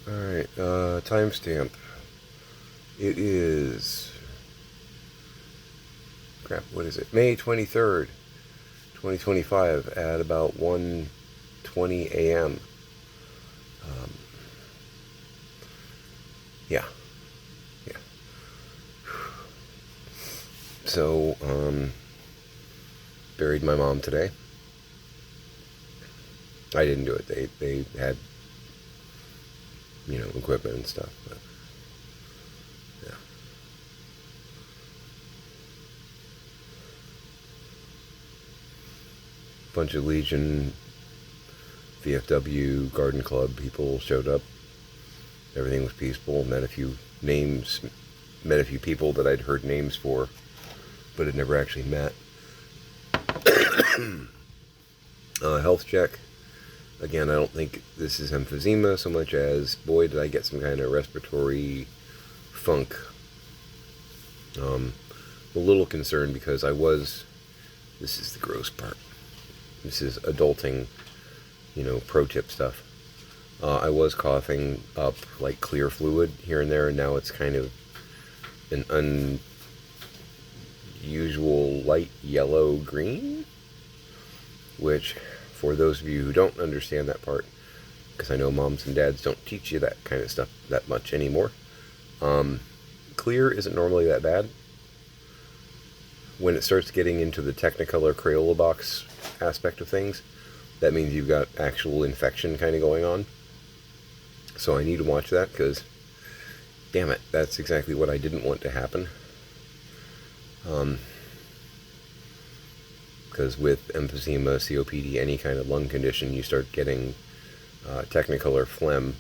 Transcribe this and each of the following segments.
Alright, timestamp. It is... Crap, what is it? May 23rd, 2025 at about 1:20 a.m. Um, yeah, yeah. So, buried my mom today. I didn't do it. They had, equipment and stuff, but, yeah. Bunch of Legion, VFW, Garden Club people showed up. Everything was peaceful. Met a few people that I'd heard names for, but had never actually met. Health check. Again, I don't think this is emphysema so much as, boy, did I get some kind of respiratory funk. A little concerned because this is the gross part. This is adulting, pro tip stuff. I was coughing up like clear fluid here and there, and now it's kind of an unusual light yellow-green, which, for those of you who don't understand that part, because I know moms and dads don't teach you that kind of stuff that much anymore, clear isn't normally that bad. When it starts getting into the Technicolor Crayola box aspect of things, that means you've got actual infection kind of going on. So I need to watch that because, damn it, that's exactly what I didn't want to happen. Because with emphysema, COPD, any kind of lung condition, you start getting Technicolor phlegm.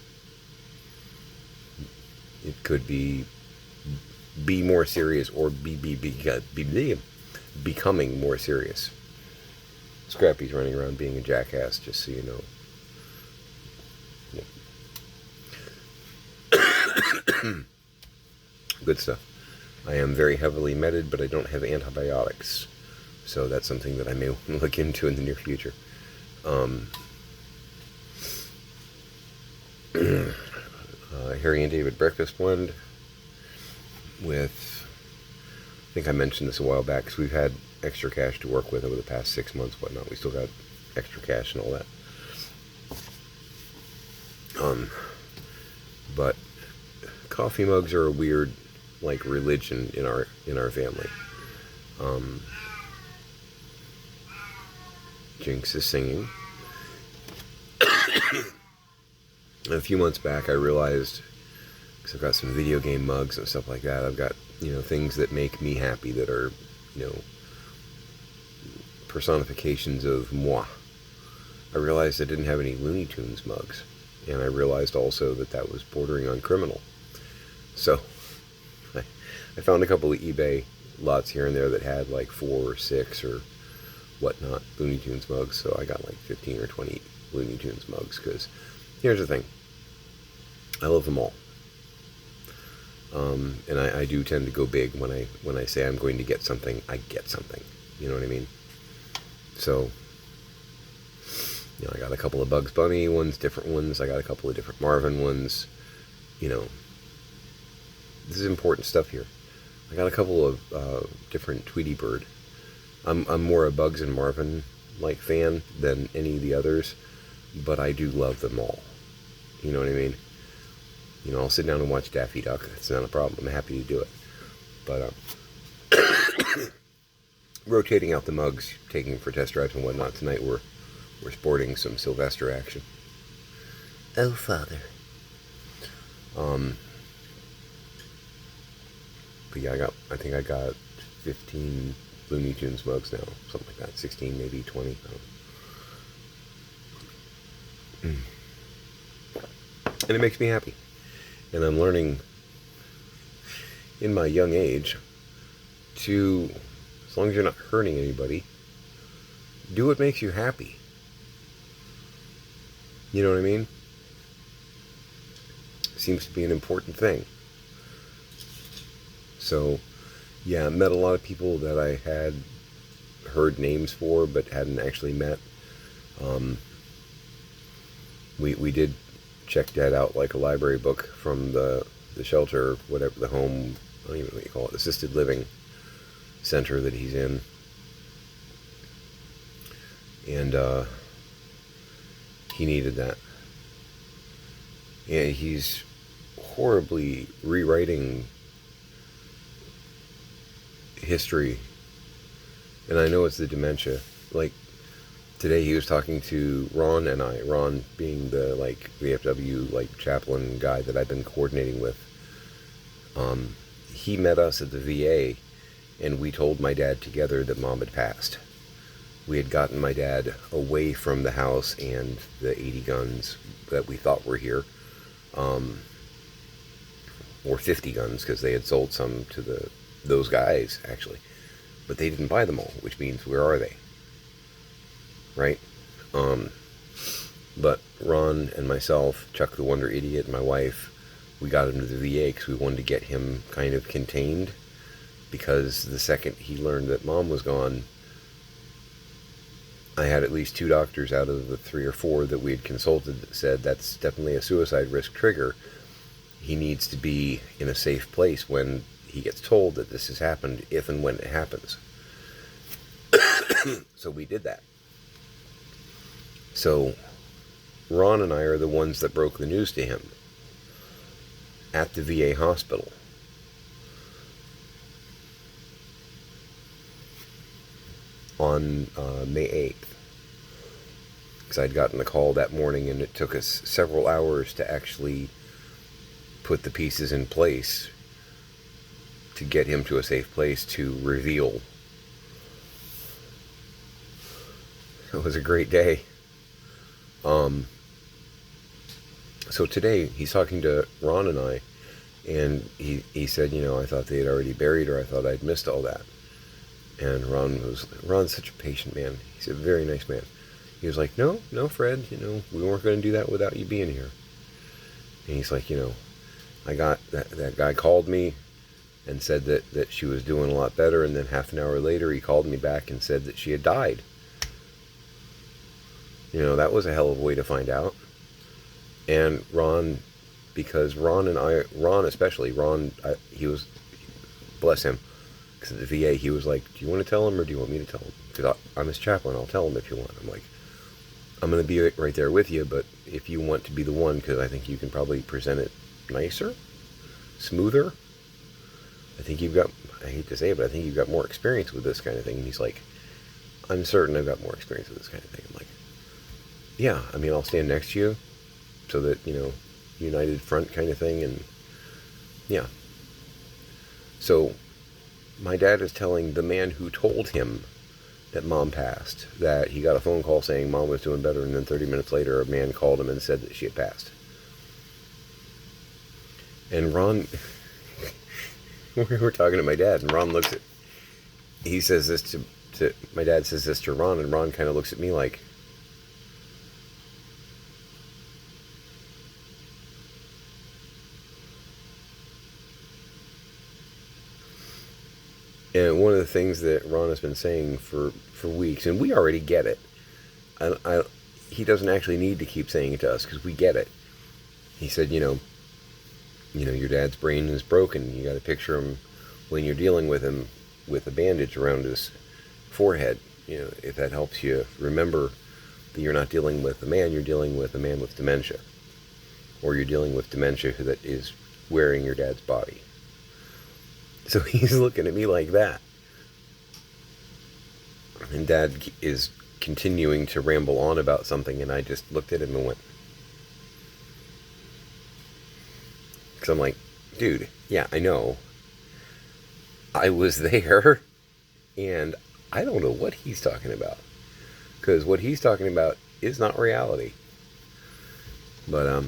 It could be more serious or becoming more serious. Scrappy's running around being a jackass, just so you know. Good stuff. I am very heavily medded, but I don't have antibiotics. So that's something that I may look into in the near future. Harry and David breakfast blend with, I think I mentioned this a while back, because we've had extra cash to work with over the past 6 months, whatnot. We still got extra cash and all that. But coffee mugs are a weird, like, religion in our family. Jinx is singing. A few months back, I realized, because I've got some video game mugs and stuff like that, I've got, things that make me happy that are, personifications of moi. I realized I didn't have any Looney Tunes mugs, and I realized also that was bordering on criminal. So, I found a couple of eBay lots here and there that had like 4 or 6 or whatnot Looney Tunes mugs, so I got like 15 or 20 Looney Tunes mugs, because here's the thing. I love them all. And I do tend to go big when I say I'm going to get something, I get something. You know what I mean? So, I got a couple of Bugs Bunny ones, different ones. I got a couple of different Marvin ones. This is important stuff here. I got a couple of different Tweety Bird. I'm more a Bugs and Marvin like fan than any of the others, but I do love them all. You know what I mean? I'll sit down and watch Daffy Duck. It's not a problem. I'm happy to do it. But rotating out the mugs, taking for test drives and whatnot. Tonight we're sporting some Sylvester action. Oh, Father. But yeah, I think I got 15 Looney Tunes mugs now, something like that. 16, maybe 20. And it makes me happy. And I'm learning in my young age to, as long as you're not hurting anybody, do what makes you happy. You know what I mean? Seems to be an important thing. So, yeah, I met a lot of people that I had heard names for but hadn't actually met. We did check Dad out like a library book from the shelter, whatever, the home, I don't even know what you call it, assisted living center that he's in. And he needed that. And he's horribly rewriting history. And I know it's the dementia. Like, today he was talking to Ron and I, Ron being the, like, VFW, like, chaplain guy that I've been coordinating with. He met us at the VA, and we told my dad together that Mom had passed. We had gotten my dad away from the house and the 80 guns that we thought were here. Or 50 guns, because they had sold some to those guys, actually. But they didn't buy them all, which means, where are they? Right? But Ron and myself, Chuck the Wonder Idiot, and my wife, we got him to the VA because we wanted to get him kind of contained. Because the second he learned that Mom was gone, I had at least 2 doctors out of the 3 or 4 that we had consulted that said that's definitely a suicide risk trigger. He needs to be in a safe place when he gets told that this has happened, if and when it happens. So we did that. So Ron and I are the ones that broke the news to him at the VA hospital. On May 8th. Because I'd gotten the call that morning, and it took us several hours to actually put the pieces in place to get him to a safe place to reveal. It was a great day. So today he's talking to Ron and I, and he said, you know, I thought they had already buried her. I thought I'd missed all that. And Ron's such a patient man. He's a very nice man. He was like, no, Fred, you know, we weren't going to do that without you being here. And he's like, you know, I got, that guy called me and said that she was doing a lot better, and then half an hour later he called me back and said that she had died. You know, that was a hell of a way to find out. And Ron, because Ron especially, he was, bless him, because at the VA he was like, do you want to tell him or do you want me to tell him? Because I'm his chaplain, I'll tell him if you want. I'm like, I'm going to be right there with you, but if you want to be the one, because I think you can probably present it nicer, smoother. I think you've got, I hate to say it, but I think you've got more experience with this kind of thing. And he's like, I'm certain I've got more experience with this kind of thing. I'm like, yeah, I mean, I'll stand next to you so that, you know, united front kind of thing. And yeah. So my dad is telling the man who told him that Mom passed that he got a phone call saying Mom was doing better, and then 30 minutes later a man called him and said that she had passed. And Ron, we're talking to my dad, and Ron looks at, he says this to my dad says this to Ron, and Ron kind of looks at me like, and one of the things that Ron has been saying for weeks, and we already get it. He doesn't actually need to keep saying it to us because we get it. He said, you know, your dad's brain is broken. You got to picture him when you're dealing with him with a bandage around his forehead. You know, if that helps you remember that you're not dealing with a man, you're dealing with a man with dementia. Or you're dealing with dementia that is wearing your dad's body. So he's looking at me like that. And Dad is continuing to ramble on about something, and I just looked at him and went, because I'm like, dude, yeah, I know. I was there, and I don't know what he's talking about. Because what he's talking about is not reality. But,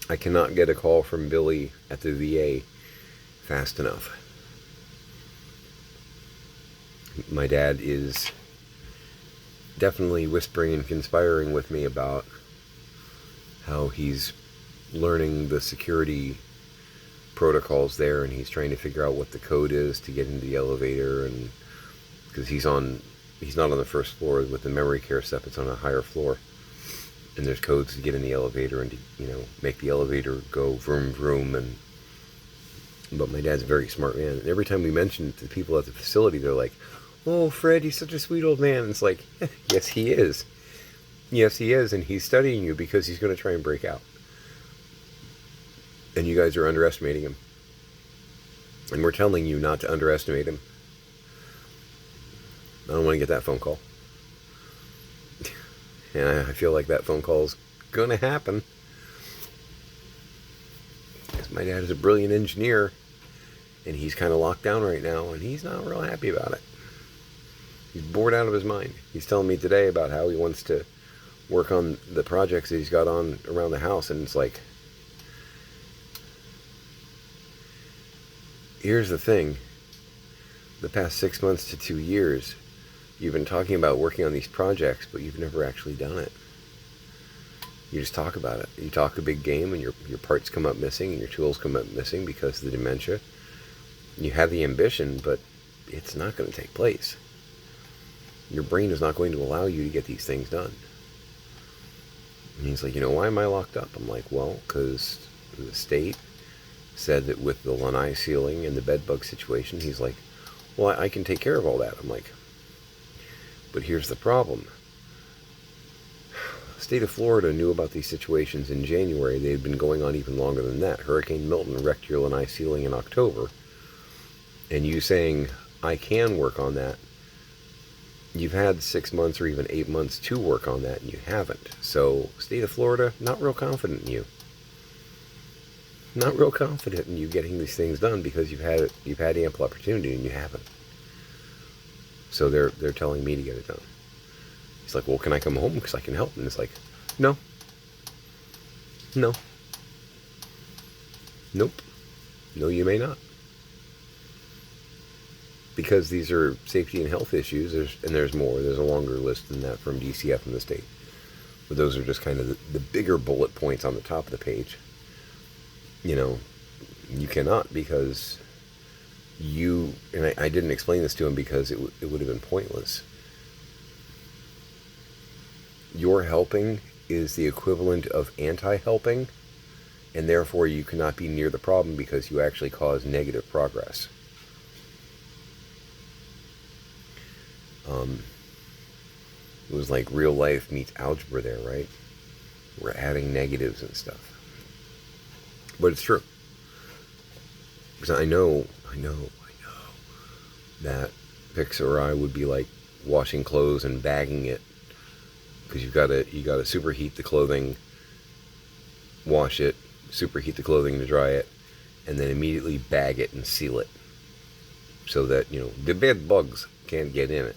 I cannot get a call from Billy at the VA fast enough. My dad is definitely whispering and conspiring with me about how he's learning the security protocols there, and he's trying to figure out what the code is to get into the elevator, and because he's not on the first floor with the memory care stuff, it's on a higher floor. and there's codes to get in the elevator and to, make the elevator go vroom vroom. But my dad's a very smart man, and every time we mention it to the people at the facility, they're like, "Oh, Fred, he's such a sweet old man." And it's like, yes, he is. Yes, he is, and he's studying you because he's going to try and break out. And you guys are underestimating him. And we're telling you not to underestimate him. I don't want to get that phone call. And I feel like that phone call is going to happen. Because my dad is a brilliant engineer, and he's kind of locked down right now, and he's not real happy about it. He's bored out of his mind. He's telling me today about how he wants to work on the projects that he's got on around the house, and it's like, here's the thing. The past 6 months to 2 years, you've been talking about working on these projects, but you've never actually done it. You just talk about it. You talk a big game, and your parts come up missing, and your tools come up missing because of the dementia. You have the ambition, but it's not going to take place. Your brain is not going to allow you to get these things done. And he's like, why am I locked up? I'm like, well, because the state said that with the lanai ceiling and the bed bug situation, he's like, well, I can take care of all that. I'm like, but here's the problem. The state of Florida knew about these situations in January. They had been going on even longer than that. Hurricane Milton wrecked your lanai ceiling in October. And you saying, I can work on that. You've had 6 months or even 8 months to work on that, and you haven't. So, state of Florida, not real confident in you. Not real confident in you getting these things done because you've had ample opportunity and you haven't. So they're telling me to get it done. He's like, well, can I come home because I can help? And it's like, no. Nope. No, you may not. Because these are safety and health issues, there's more. There's a longer list than that from DCF and the state. But those are just kind of the bigger bullet points on the top of the page. You cannot because and I didn't explain this to him because it would have been pointless. Your helping is the equivalent of anti-helping, and therefore you cannot be near the problem because you actually cause negative progress. It was like real life meets algebra there, right? We're adding negatives and stuff. But it's true. Because I know that Pixar or I would be like washing clothes and bagging it. Because you gotta superheat the clothing, wash it, superheat the clothing to dry it, and then immediately bag it and seal it. So that, the bed bugs can't get in it.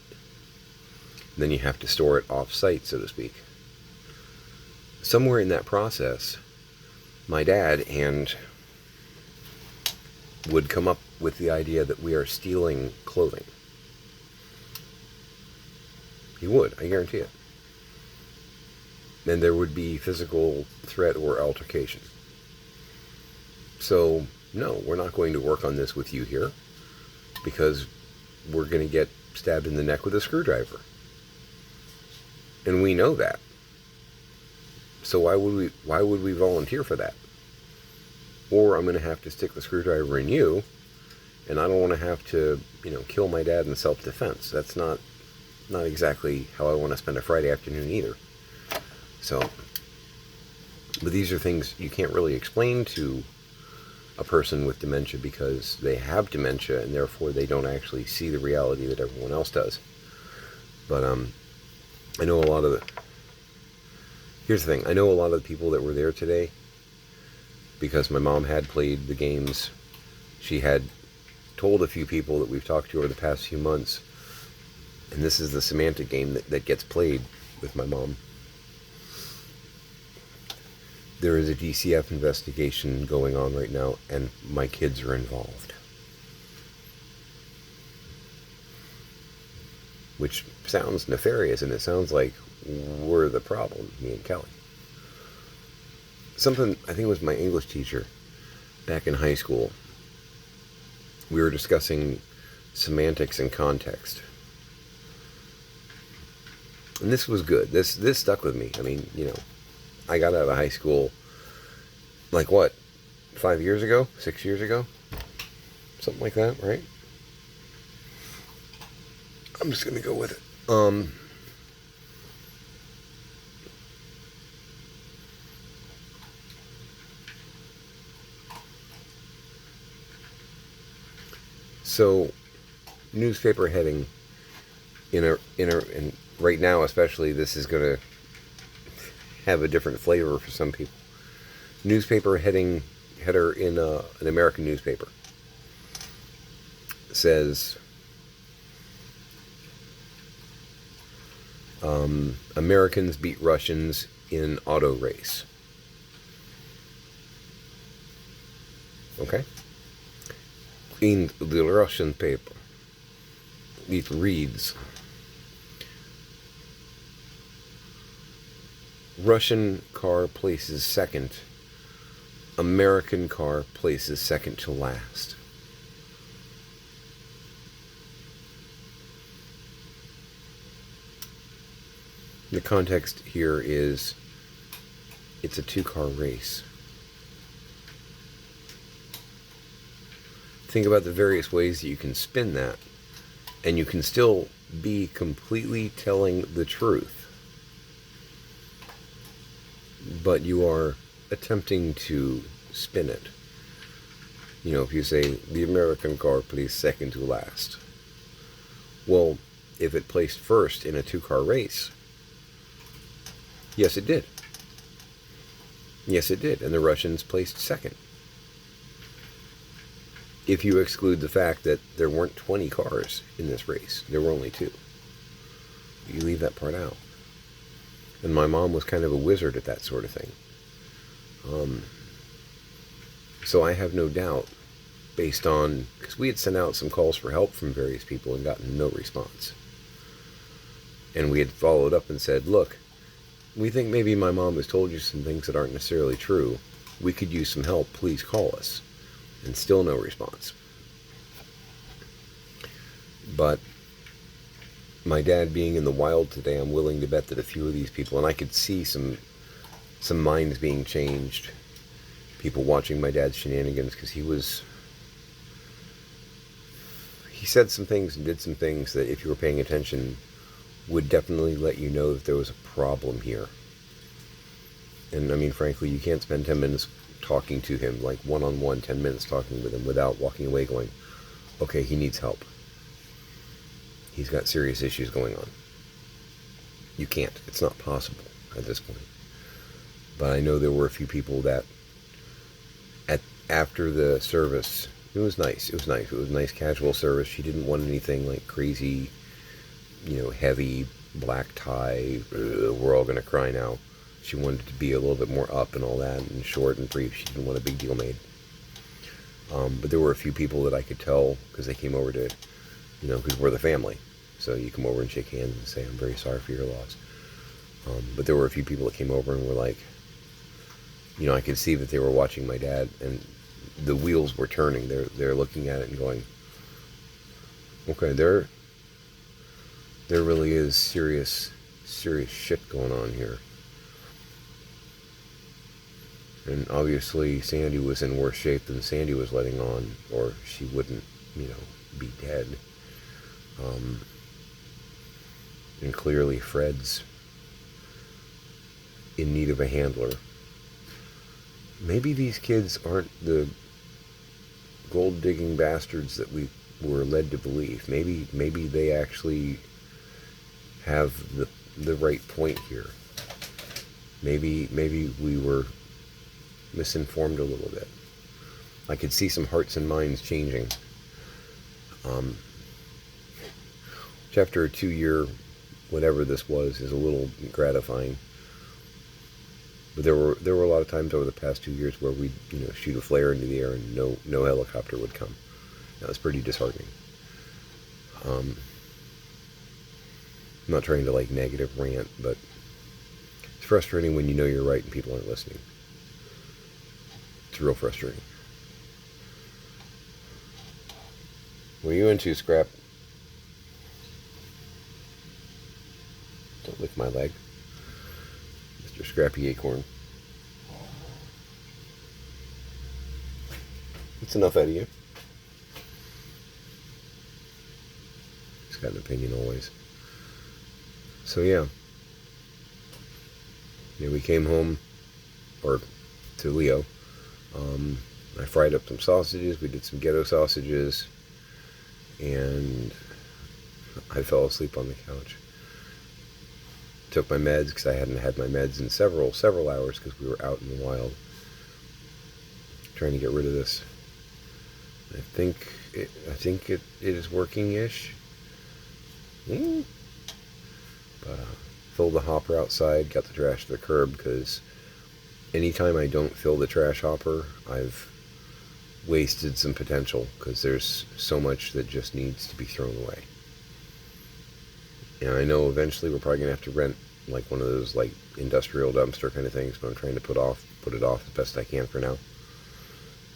Then you have to store it off-site, so to speak. Somewhere in that process, my dad would come up with the idea that we are stealing clothing. He would, I guarantee it. And there would be physical threat or altercation. So, no, we're not going to work on this with you here because we're going to get stabbed in the neck with a screwdriver. And we know that. So why would we volunteer for that? Or I'm going to have to stick the screwdriver in you, and I don't want to have to, kill my dad in self-defense. That's not exactly how I want to spend a Friday afternoon either. So, but these are things you can't really explain to a person with dementia because they have dementia and therefore they don't actually see the reality that everyone else does. But I know here's the thing, I know a lot of the people that were there today because my mom had played the games. She had told a few people that we've talked to over the past few months, and this is the semantic game that gets played with my mom. There is a DCF investigation going on right now, and my kids are involved. Which sounds nefarious, and it sounds like we're the problem, me and Kelly. Something, I think it was my English teacher back in high school. We were discussing semantics and context. And this was good. This stuck with me. I mean, I got out of high school, like what, 5 years ago? 6 years ago? Something like that, right? I'm just going to go with it. So, newspaper heading and right now especially, this is going to have a different flavor for some people. Newspaper header in an American newspaper says, Americans beat Russians in auto race. Okay? In the Russian paper, it reads, Russian car places second, American car places second to last. The context here is it's a two-car race. Think about the various ways that you can spin that, and you can still be completely telling the truth, but you are attempting to spin it. You know, if you say, the American car placed second to last. Well, if it placed first in a two-car race, yes, it did. Yes, it did. And the Russians placed second. If you exclude the fact that there weren't 20 cars in this race, there were only 2. You leave that part out. And my mom was kind of a wizard at that sort of thing. So I have no doubt, based on, because we had sent out some calls for help from various people and gotten no response. And we had followed up and said, look, we think maybe my mom has told you some things that aren't necessarily true. We could use some help. Please call us. And still no response. But my dad being in the wild today, I'm willing to bet that a few of these people, and I could see some minds being changed. People watching my dad's shenanigans, because he said some things and did some things that, if you were paying attention, would definitely let you know that there was a problem here. And I mean, frankly, you can't spend 10 minutes talking to him, like one-on-one, 10 minutes talking with him, without walking away going, okay, he needs help. He's got serious issues going on. You can't. It's not possible at this point. But I know there were a few people that, after the service, it was nice. It was nice. It was a nice casual service. She didn't want anything like crazy, heavy, black tie, we're all going to cry now. She wanted to be a little bit more up and all that, and short and brief. She didn't want a big deal made. But there were a few people that I could tell, because they came over to, because we're the family. So you come over and shake hands and say, I'm very sorry for your loss. But there were a few people that came over and were like, I could see that they were watching my dad, and the wheels were turning. They're looking at it and going, okay, there really is serious shit going on here. And obviously Sandy was in worse shape than Sandy was letting on, or she wouldn't, be dead. And clearly Fred's in need of a handler. Maybe these kids aren't the gold-digging bastards that we were led to believe. Maybe they actually have the right point here. Maybe we were misinformed a little bit. I could see some hearts and minds changing. After a 2-year, whatever this was, is a little gratifying. But there were a lot of times over the past 2 years where we'd shoot a flare into the air and no helicopter would come. That was pretty disheartening. I'm not trying to negative rant, but it's frustrating when you know you're right and people aren't listening. It's real frustrating. What are you into, Scrap? Don't lick my leg. Mr. Scrappy Acorn. It's enough out of you. He's got an opinion always. So yeah, we came home, or to Leo. I fried up some sausages. We did some ghetto sausages, and I fell asleep on the couch. Took my meds because I hadn't had my meds in several hours because we were out in the wild trying to get rid of this. I think it is working-ish. But filled the hopper outside, got the trash to the curb, because anytime I don't fill the trash hopper, I've wasted some potential, because there's so much that just needs to be thrown away. And I know eventually we're probably going to have to rent like one of those like industrial dumpster kind of things, but I'm trying to put it off as best I can for now,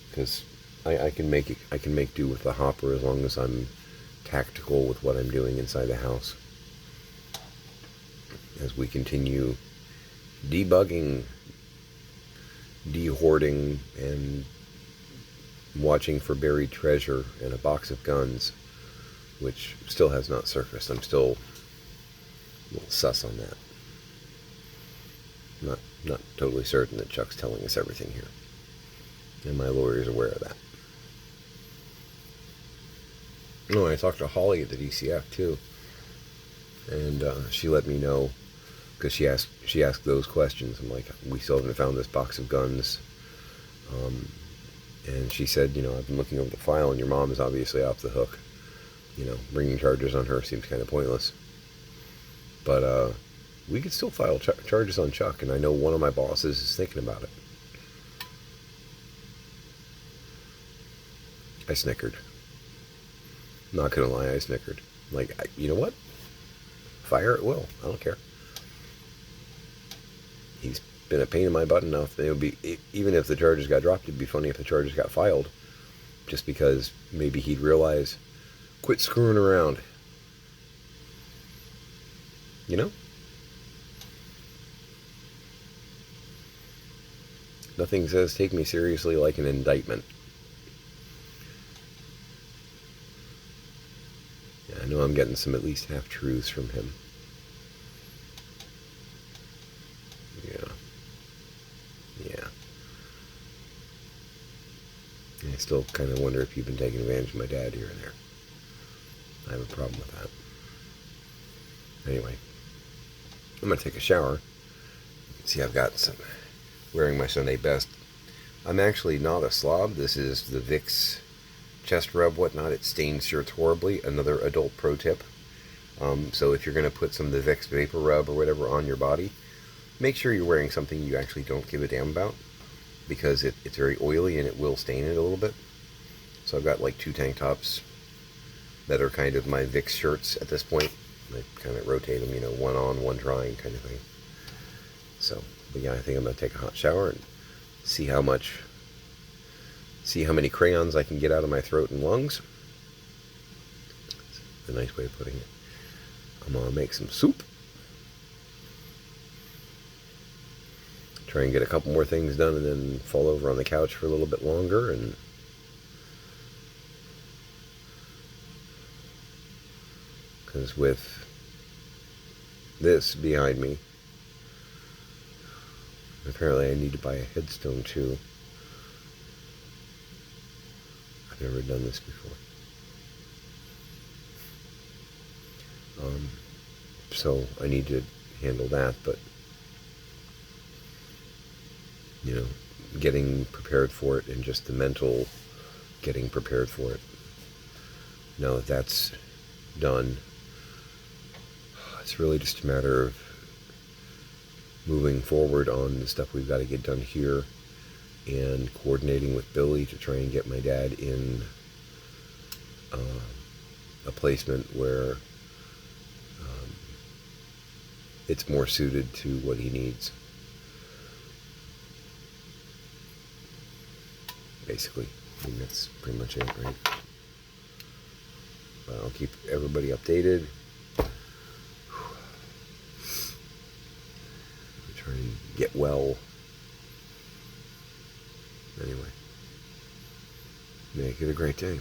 because I can make do with the hopper as long as I'm tactical with what I'm doing inside the house. As we continue debugging, de-hoarding, and watching for buried treasure and a box of guns, which still has not surfaced. I'm still a little sus on that. Not totally certain that Chuck's telling us everything here, and my lawyer's aware of that. Oh, I talked to Holly at the DCF too, and she let me know, because she asked those questions. I'm like, we still haven't found this box of guns, and she said, I've been looking over the file, and your mom is obviously off the hook. Bringing charges on her seems kind of pointless, but we could still file charges on Chuck, and I know one of my bosses is thinking about it. I snickered. Not gonna lie, I snickered. Like, you know what? Fire at will. I don't care. He's been a pain in my butt enough. It would be, even if the charges got dropped, it'd be funny if the charges got filed, just because maybe he'd realize, quit screwing around. Nothing says take me seriously like an indictment. Yeah, I know I'm getting some at least half-truths from him. Yeah. I still kind of wonder if you've been taking advantage of my dad here and there. I have a problem with that. Anyway, I'm going to take a shower. See, I've got some, wearing my Sunday best. I'm actually not a slob. This is the Vicks chest rub whatnot. It stains shirts horribly. Another adult pro tip. So if you're going to put some of the Vicks Vapor Rub or whatever on your body, make sure you're wearing something you actually don't give a damn about, because it's very oily and it will stain it a little bit. So I've got like 2 tank tops that are kind of my Vicks shirts at this point. I kind of rotate them, one on, one drying kind of thing. So, but yeah, I think I'm going to take a hot shower and see how many crayons I can get out of my throat and lungs. That's a nice way of putting it. I'm going to make some soup. Try and get a couple more things done and then fall over on the couch for a little bit longer. And because with this behind me, apparently I need to buy a headstone too. I've never done this before. So I need to handle that, but getting prepared for it, and just the mental getting prepared for it. Now that that's done, it's really just a matter of moving forward on the stuff we've got to get done here, and coordinating with Billy to try and get my dad in a placement where it's more suited to what he needs. Basically, I think that's pretty much it, right? But I'll keep everybody updated. Try and get well. Anyway, Make it a great day.